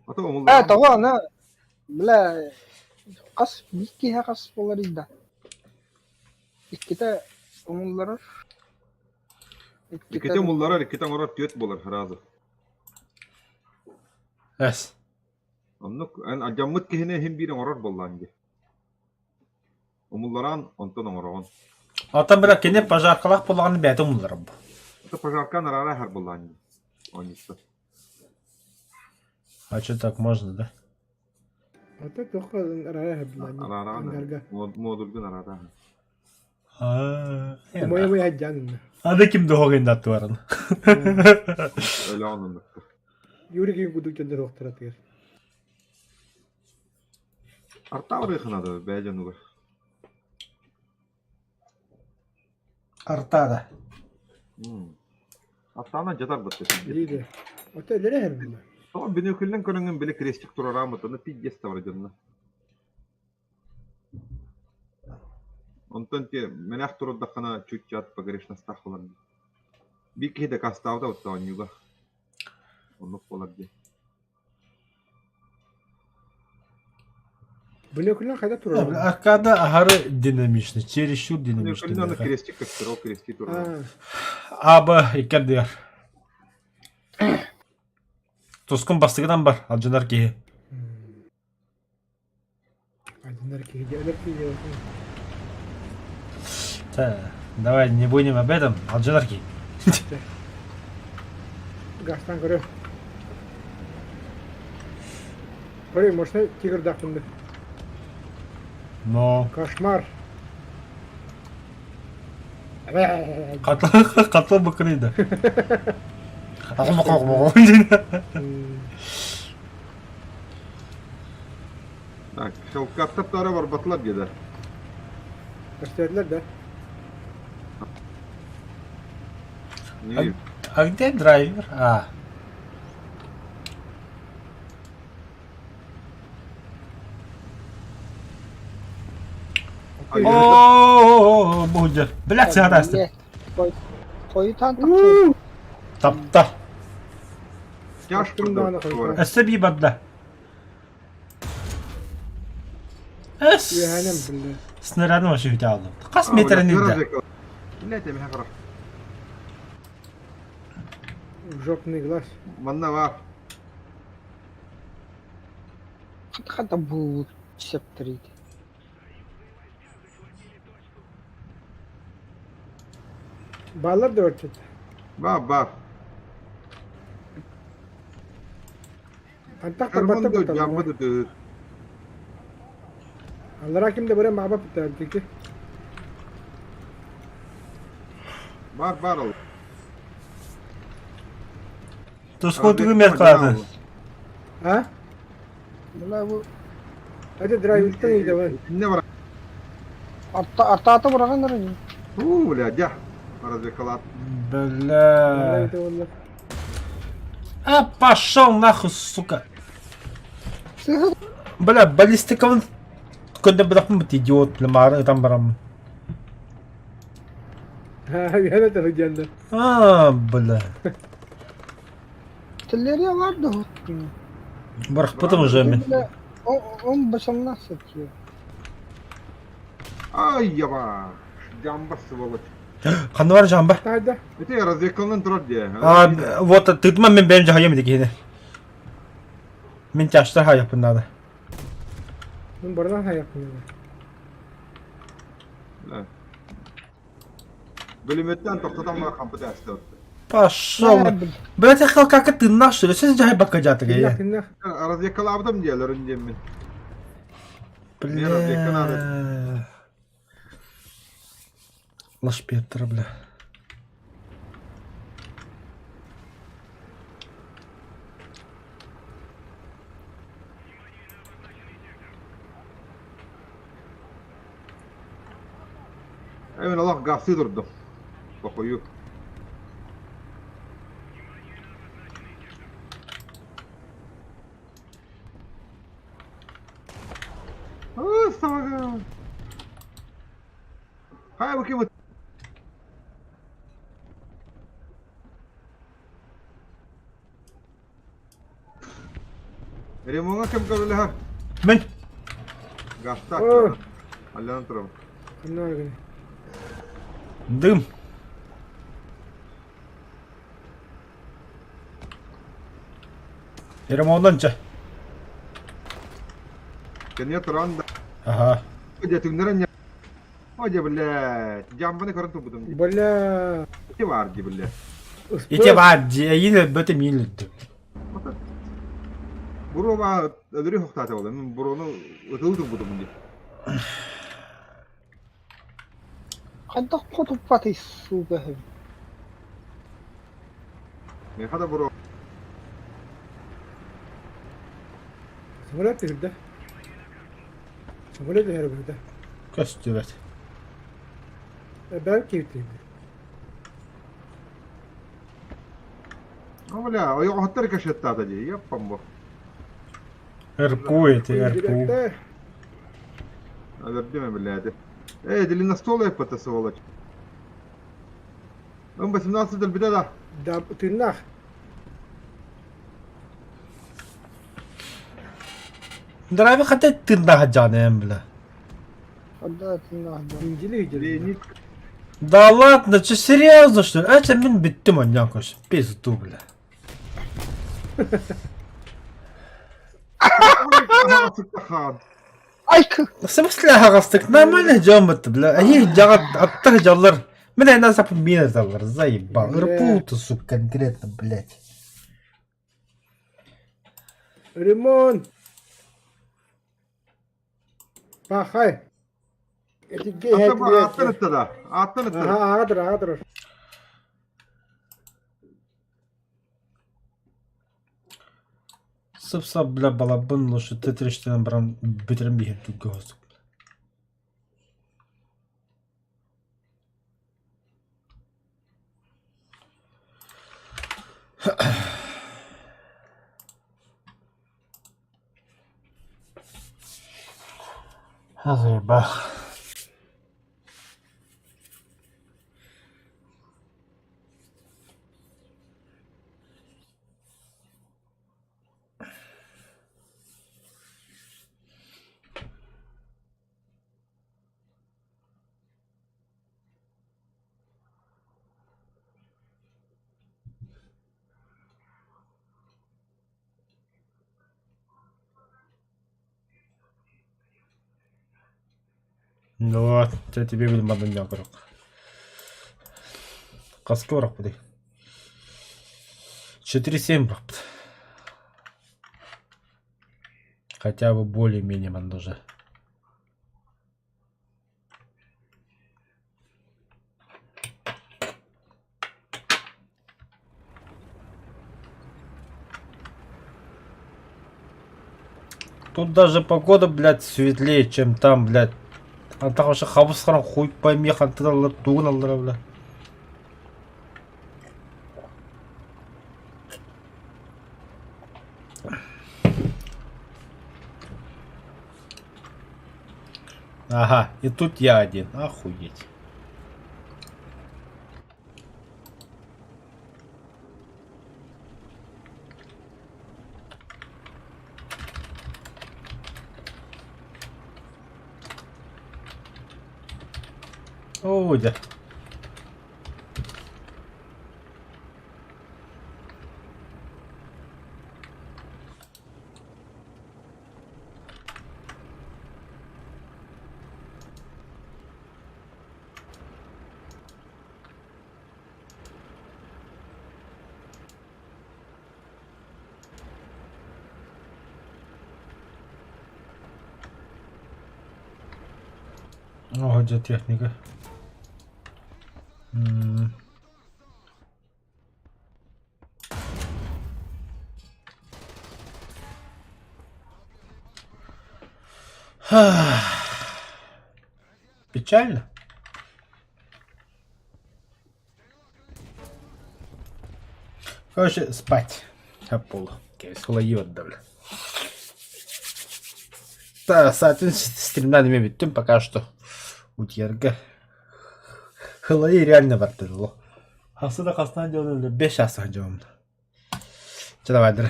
Ата омул. Тава ана. Бля. Кас бикке кас болар иде. İkkite umulları. Ikete mullara ikete orat töt bolar razı. Эс. Onluk en acamıt kihine hem bir orat bollandı. Umullaran ondan orawan. Ата бирок кене пожаркалак болганы бәтем булар бу. Ата пожаркан рара har bollandı. Онысы. А что так можно, да? Ата тоққа рая бля. Рара. Модулган рара. Мой хаджан. Ада ким догын да туарын. Öyle anladık. Юрий гудук жөндөр роқтырат гер. Arta var yakına da beycanı var. Артада. Artağına cadar battı. Дейді. Ата лере хер бля. Ama binöküllen konungen bile krestik turaramıtını pidges var canına. Ondan ki menak turda kana çüçat pagarışna stakholan. Bir kere de kastavda otta yuga. Onu polardı. Bu ne kullan kayda turur? Arkada aharı dinlemişti. Чересчур dinlemişti. Binöküllen onu krestik kastır, o krestik Ha. turaramıtı. Abi ikkadir. Toskun bastığından var. Alcılar ki. Aydınlar ki gelir ki gelir. Давай не будем об этом. Alcılar ki. Gazdan görüyor. Görüyor musun? Tigr daktında. No. Koşmar. Katlı bıkırıydı. Так, şalkatta tara var batlar gider. Gösterdiler de. İyi. А где драйвер? А. Hayır. О, будет. Блядь, сигареты. Ye. Koyu tanıdık. Tapta. Yaş Aklım burada. dağına koydu. Эсэби бадла. Эс. Cehennem billah. Снарядный вообще вытягивал. Кас метр нигде. Ne demek hakra? Жопный глаз. Manna var. Hadi bu septiriydi. Bağlar da örtüldü. Var. Antak da batı Erman da batalım. camı da dur. Allah hakim de böyle mağaba biterdi ki. Var ol. Тоскун түгімер қылады. Ha? Bunlar bu Hadi drive üstten iyi de var. Ne var? arta bırakanlar ya. Bля, ya. Разве калат? Бля. Hadi onlar. А, пошел нахуй, сука. Sıhhat. Бля, баллистиков. Куда бахнуть идиот, лемар, там барам. Ha yana da hıcandı. А, бля. Tilleri vardı hutun. Барх, потом уже ми. Böyle on başımdan satıyor. Ay yava. Jamba сволочь. Қандай бар жамба? Hadi. Это я разве калан турар diye. А, вот тыдма мен benim cahaya mıydı ki? Мен тяштар ha yapın nada. Ben buradan ha yapmıyorum. Bölümden topladan var kampı derste. Пошел. Блять, я хотел как ты наш, что ли? Сейчас жахай bakacaktık Kinlah ya. kinlah. Разве калабdım diyorlar önce mi? Бля. Лаш Петра, бля. Emin Allah gazı durdum. Kokuyu. Astaga. Hay bakayım. Remonga kem karılı ha. Мен. Gazta. Oh. Allah'ın tarafı. Kinlah gene. Дым. Ремонтанча. Kenya turan da. Ага. Aja tungneran ya. Aja bile. Jambını karın topudum. Бля. İki var ki bile. İki var. Yine böyle millet. Buru var. Ödürü hoktate oğlum. Burunu ödül topudum diye. Hadi kutup patı su be. Ne kadar buru. Samurat da burada. Samurat da her burada. Köstüret. Ben keyifliyim. Ama la, o yok hatta kaşıttı da diye yapmam bu. РПУ это РПУ. Direkte Öyle değil mi birader? Dilin nasıl oluyor patası olacak? Ben basım nasıldır bir de da. da tırnak. Драйвер хотя тырнага жаным бля. Orada atın İncili hicri. Ник. Да ладно, че серьезно что ли? А че мен биттим маньякош. Пизду бля. Хан. Ay kı. В смысле агастык? Нормально идем это, бля. Они жагат аттар жаллар. Мен нас апмина заллар. Заебал. РПУ-то, сука, конкретно, блядь. Ремонт. Bak hay. Etikge Attın etti da. Attın etti. Aha ağadır ağadır. Сыпса, бля, балабын, лучше ты трештен бран битрен бихен тут гозу. Заебал. Ну вот, я тебе видим одну някорок. Каскорок буди. 4-7 бахпт. Хотя бы более-менее мандуже. Тут даже погода, блядь, светлее, чем там, блядь. А так вообще хабысқаран хуй пойми хантыдалар тугын алдар, бля. Ага, и тут я один. Охуеть. О, да. О, где техника? Печально. Короче, спать. По полу. Слои отдавлю. Да, соответственно, стримнами биттим пока что. Утерга. Хылайы реально бартырылы. Хасыда қасынан жауын 5 асан жауын. Чыдабайдыр.